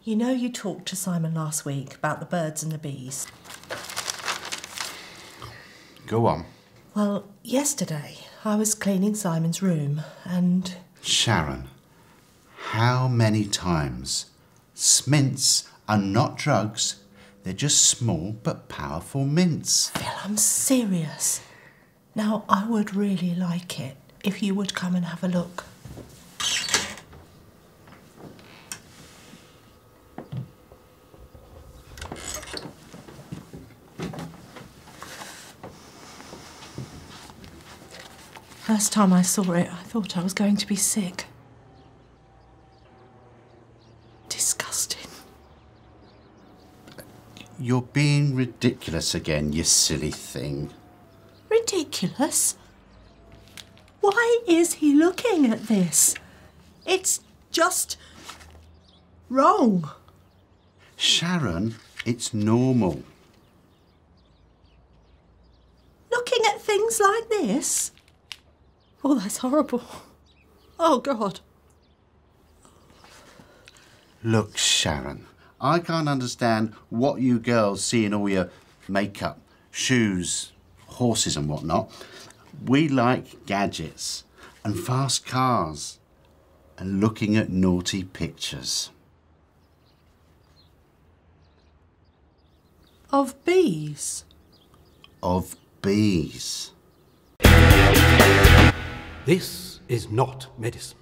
You know you talked to Simon last week about the birds and the bees. Go on. Well, yesterday I was cleaning Simon's room and... Sharon, how many times? Smints are not drugs. They're just small but powerful mints. Phil, I'm serious. Now, I would really like it if you would come and have a look. First time I saw it, I thought I was going to be sick. Disgusting. You're being ridiculous again, you silly thing. Ridiculous? Why is he looking at this? It's just wrong. Sharon, it's normal. Looking at things like this? Oh, that's horrible. Oh, God. Look, Sharon, I can't understand what you girls see in all your makeup, shoes, horses and whatnot. We like gadgets and fast cars and looking at naughty pictures. Of bees? Of bees. This is not medicine.